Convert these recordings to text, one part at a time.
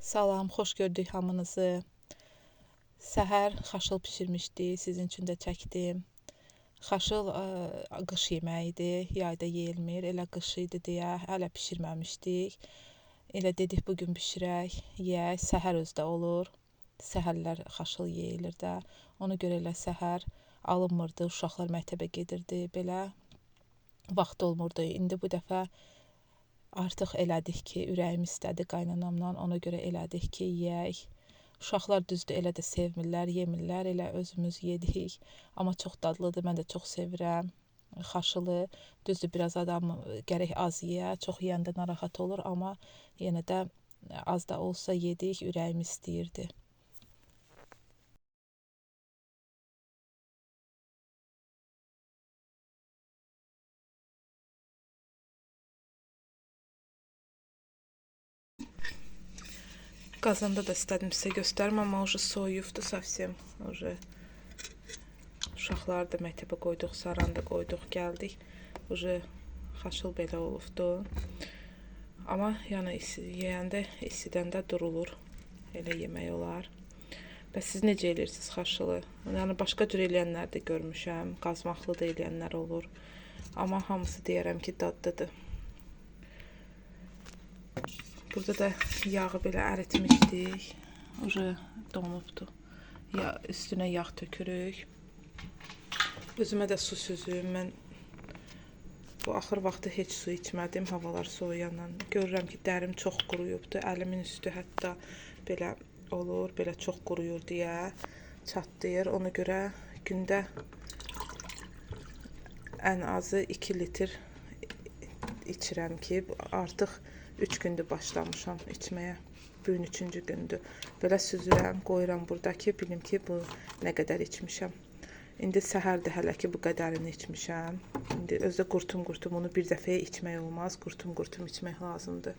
Salam, xoş gördük hamınızı. Səhər xaşıl bişirmişdik, sizin üçün də çəkdim. Xaşıl qış yeməyidir, yayda yeyilmir. Elə qış idi deyə hələ bişirməmişdik. Elə dedik bu gün bişirək, yeyək. Səhər özdə olur. Səhərlər xaşıl yeyilir də. Ona görə elə səhər alınmırdı, uşaqlar məktəbə gedirdi. Belə vaxt olmurdu. İndi bu dəfə artıq elədik ki, ürəyim istədi qaynanamla, ona görə elədik ki, yeyək. Uşaqlar düzdür, elə də sevmirlər, yemirlər, elə özümüz yedik. Amma çox dadlıdır, mən də çox sevirəm xaşılı. Düzdür, biraz adam gərək az yeyə, çox yeyəndə narahat olur, amma yenə də az da olsa yedik, ürəyim istəyirdi. Qazanda da istədim sizə göstərim, amma уже soyuyubdu совсем. Уже uşaqları da məktəbə qoyduq, Saranı da qoyduq, gəldik. Уже xaşıl belə olubdu. Amma yəni yeyəndə, isidəndə durulur. Elə yemək olar. Bəs siz necə eləyirsiniz xaşılı? Yəni başqa cür eləyənlər də görmüşəm. Qazmaqlı da eləyənlər olur. Amma hamısı deyərəm ki, dadlıdır. Burada da yağı belə əritmişdik. Уже donubdu. Ya üstünə yağ tökürük. Özümə də su süzüm. Mən bu axır vaxtı heç su içmədim, havalar soğuyandan. Görürəm ki, dərim çox quruyubdu. Əlimin üstü hətta belə olur, belə çox quruyur deyə çatlayır. Ona görə gündə ən azı 2 litr içirəm ki, artıq 3 gündür başlamışam içməyə. Bu gün 3-cü gündür. Belə süzürəm, qoyuram burada ki, bilim ki, bu nə qədər içmişəm. İndi səhərdə hələ ki, bu qədərini içmişəm. İndi özdə qurtum onu bir dəfəyə içmək olmaz. Qurtum içmək lazımdır.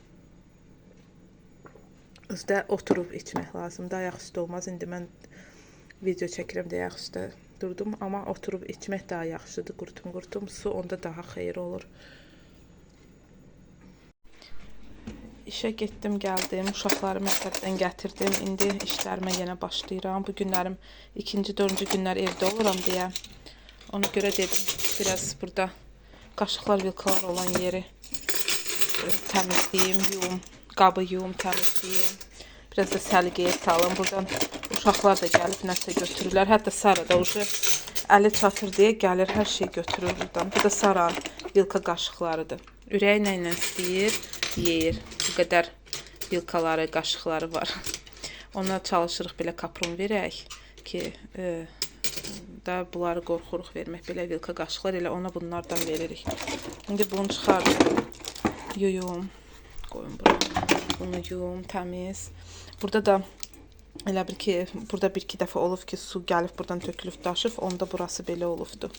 Özdə oturub içmək lazımdır. Ayaq üstə olmaz. İndi mən video çəkirəm deyə ayaq üstə durdum. Amma oturub içmək daha yaxşıdır. Qurtum su onda daha xeyir olur. İşə getdim, gəldim, uşaqları məktəbdən gətirdim. İndi işlərimə yenə başlayıram. Bu günlərim 2-ci, 4-cü günlər evdə oluram deyə. Ona görə dedim, biraz burada qaşıqlar, vilkalar olan yeri təmizləyim, yuyum, qabı yuyum, təmizləyim. Biraz da səliqəyə salım. Buradan uşaqlar da gəlib nəsə götürürlər. Hətta Sara da ucu əli çatır deyə gəlir, hər şey götürür buradan. Bu da Sara vilka qaşıqlarıdır. Ürəyi nə ilə istəyir, yeyir. Bu qədər vilkaları, qaşıqları var. Ona çalışırıq belə kapron verək ki, da bunları qorxuruq vermək. Belə vilka qaşıqlar, elə ona bunlardan veririk. İndi bunu çıxardım, yuyum, qoyun bura. Bunu yuyum, təmiz. Burada da elə bir ki, burada bir-iki dəfə olub ki, su gəlib buradan tökülüb daşıb, onda burası belə olubdu.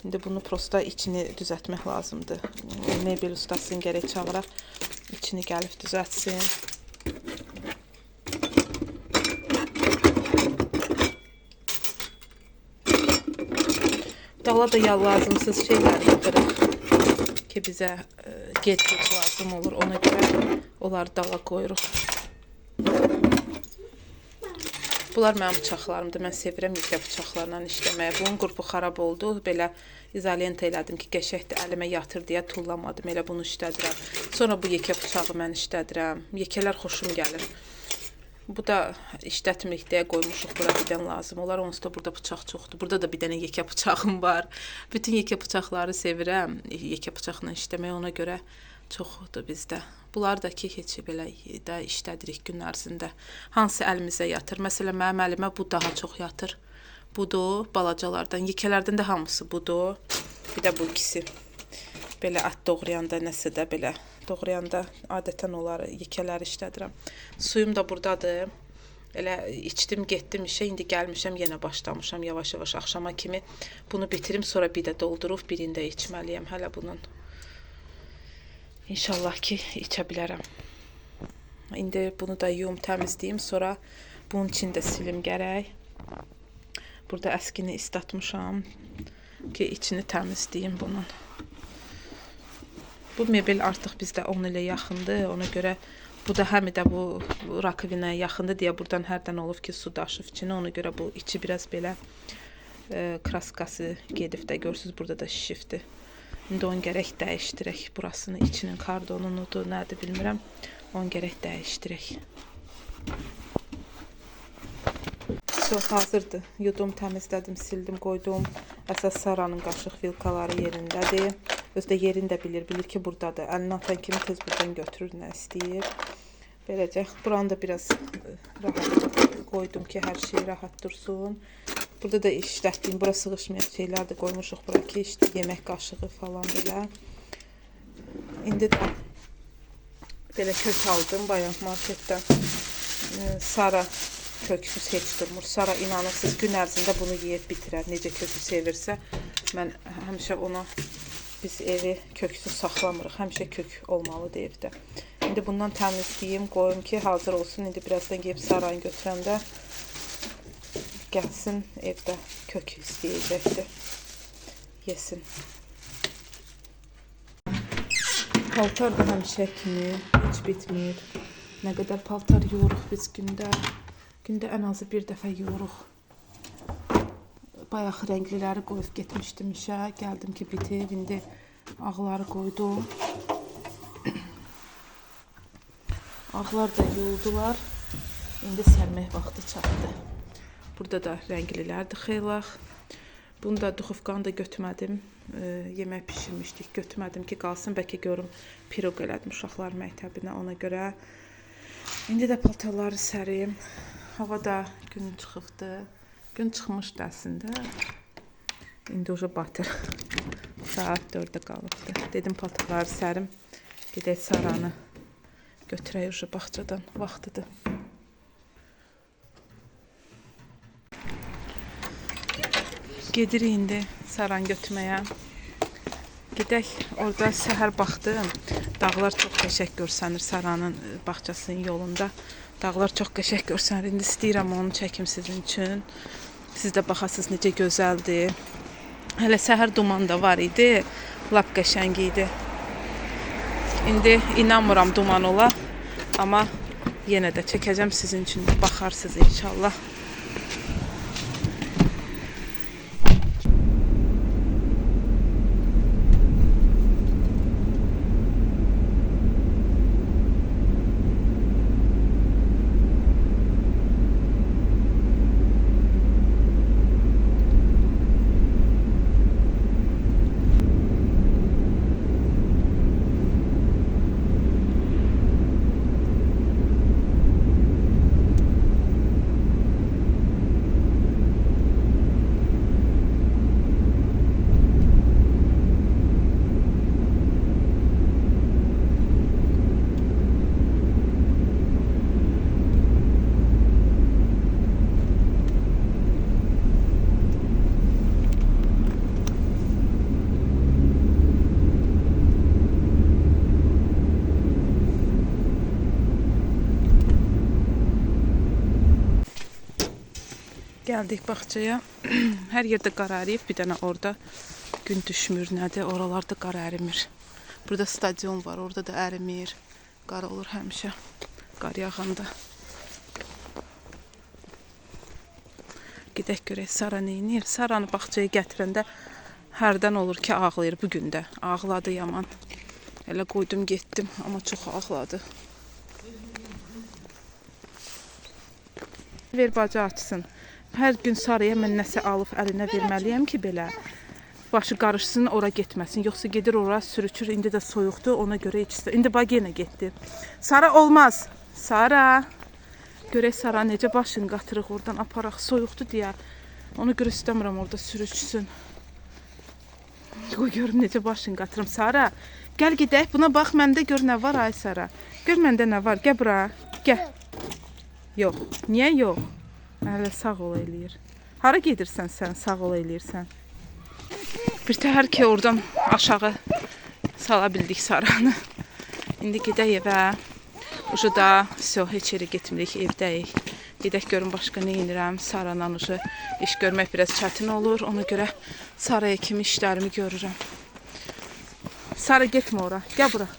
İndi bunu prosta içini düzəltmək lazımdır. Mebel ustasını gərək çağıraq, içini gəlib düzəltsin. Dala da lazımsız şeylər yığırıq ki, bizə gec-gec lazım olur. Ona görə onları dala qoyuruq. Bunlar mənim bıçaqlarımdır. Mən sevirəm yekə bıçaqlarla işləməyə. Bunun qrupu xarab oldu. Belə izolenta elədim ki, qəşəkdir, əlimə yatır deyə tullamadım. Elə bunu işlədirəm. Sonra bu yekə bıçağı mən işlədirəm. Yekələr xoşum gəlir. Bu da işlətmirik deyə qoymuşuq. Bura bir dənə lazım olar. Onsuz da burada bıçaq çoxdur. Burada da bir dənə yekə bıçağım var. Bütün yekə bıçaqları sevirəm. Yekə bıçaqla işləməyə, ona görə çoxdur bizdə. Bunlar da ki, heç belə də işlədirik gün ərzində. Hansı əlimizə yatır? Məsələn, mənim əlimə bu daha çox yatır. Budur, balacalardan. Yekələrdən də hamısı budur. Bir də bu ikisi. Belə ət doğrayanda, nəsə də belə doğrayanda adətən onları, yekələri işlədirəm. Suyum da buradadır. Elə içdim, getdim işə. İndi gəlmişəm, yenə başlamışam yavaş-yavaş axşama kimi. Bunu bitirim, sonra bir də doldurub birində içməliyəm hələ bunun. İnşallah ki, içə bilərəm. İndi bunu da yuyum, təmizləyim. Sonra bunun için də silim gərək. Burada əskini islatmışam ki, içini təmizləyim bunun. Bu mebel artıq bizdə 10 ilə yaxındır. Ona görə Bu da həm də bu rakovinaya yaxındır deyə buradan hərdən olub ki, su daşıb içinə. Ona görə bu içi biraz belə kraskası gedib də görürsüz, burada da şişibdir. İndi onu gərək dəyişdirək. Burasını içinin kardonunudur, nədir bilmirəm. Onu gərək dəyişdirək. Hazırdır. Yudum, təmizlədim, sildim, qoydum. Əsas Saranın qaşıq vilkaları yerindədir. Özü də yerini də bilir ki, buradadır. Əlini atan kimi tez buradan götürür, nə istəyir. Beləcə, buranı da biraz rahat qoydum ki, hər şey rahat dursun. Burada da işlətdiyim, bura sığışmayan şeylər də qoymuşuq bura ki, işte yemək qaşığı falan belə. İndi də belə kök aldım bayan marketdən. Sara köksüz heç durmur. Sara inanırsınız gün ərzində bunu yeyib bitirər. Necə kökü sevirsə, mən həmişə ona biz evi köksüz saxlamırıq. Həmişə kök olmalıdır evdə. İndi bundan təmizləyim, qoyum ki, hazır olsun. İndi birazdan gəlib Sarayı götürəndə gəlsin, evdə kök istəyəcəkdir. Yesin. Paltar da həmişə kimi heç bitmir. Nə qədər paltar yoruq biz gündə. Gündə ən azı bir dəfə yoruq. Bayaq rəngliləri qoyub getmişdim işə. Gəldim ki, bitib. İndi ağları qoydum. Ağlar da yoldular. İndi sərmək vaxtı çatdı. Burada da rənglilərdir xeylaq. Bunu da duxovkanı da götürmədim. Yemək pişirmişdik. Götürmədim ki, qalsın. Bəlkə görüm piroq elədim uşaqlar məktəbinə ona görə. İndi də paltarları sərim. Hava da gün çıxıbdır. Gün çıxmışdı əslində. İndi uca batır. Saat 4-də qalıbdır. Dedim paltarları sərim. Gedək Saranı götürək uca bağçadan. Vaxtıdır. Gedirik indi Saranı götürməyə. Gedək, orada səhər baxdım. Dağlar çox qəşəng görsənir Saranın bağçasının yolunda. Dağlar çox qəşəng görsənir. İndi istəyirəm onu çəkim sizin üçün. Siz də baxasınız necə gözəldir. Hələ səhər duman da var idi. Lap qəşəng idi. İndi inanmıram duman ola. Amma yenə də çəkəcəm sizin üçün. Baxarsınız inşallah. Gəldik bağçaya. Hər yerdə qar əriyib. Bir dənə orada gün düşmür, nədir? Oralarda qar ərimir. Burada stadion var, orada da ərimir. Qar olur həmişə. Qar yağanda. Gedək görək Sara neynir. Saranı bağçaya gətirəndə hərdən olur ki, ağlayır bu gündə. Ağladı yaman. Elə qoydum, getdim, amma çox ağladı. Ver bacı açsın. Hər gün Saraya mən nəsə alıb əlinə verməliyəm ki, belə başı qarışsın, ora getməsin. Yoxsa gedir ora, sürükür. İndi də soyuqdur, ona görə heç istəyir. İndi bax yenə getdi. Sara olmaz. Sara. Görək Sara necə başını qatırıq oradan aparaq. Soyuqdur deyə. Ona görə istəmirəm orada sürüksün. Qoy görüm necə başını qatırım. Sara, gəl gedək. Buna bax, məndə gör nə var ay Sara. Gör məndə nə var. Gəl bura. Gəl. Yox. Niyə yox? Hələ sağ ol eləyir. Hara gedirsən sən, sağ ol eləyirsən? Bir təhər ki, oradan aşağı sala bildik Saranı. İndi gedək evə. Ucu da heç yerə getmirik, evdəyik. Gedək görüm başqa nə inirəm. Saranla ucu iş görmək biraz çətin olur. Ona görə Saraya kimi işlərimi görürəm. Sara getmə ora, gəl bura.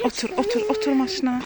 Otur, otur, otur maşına.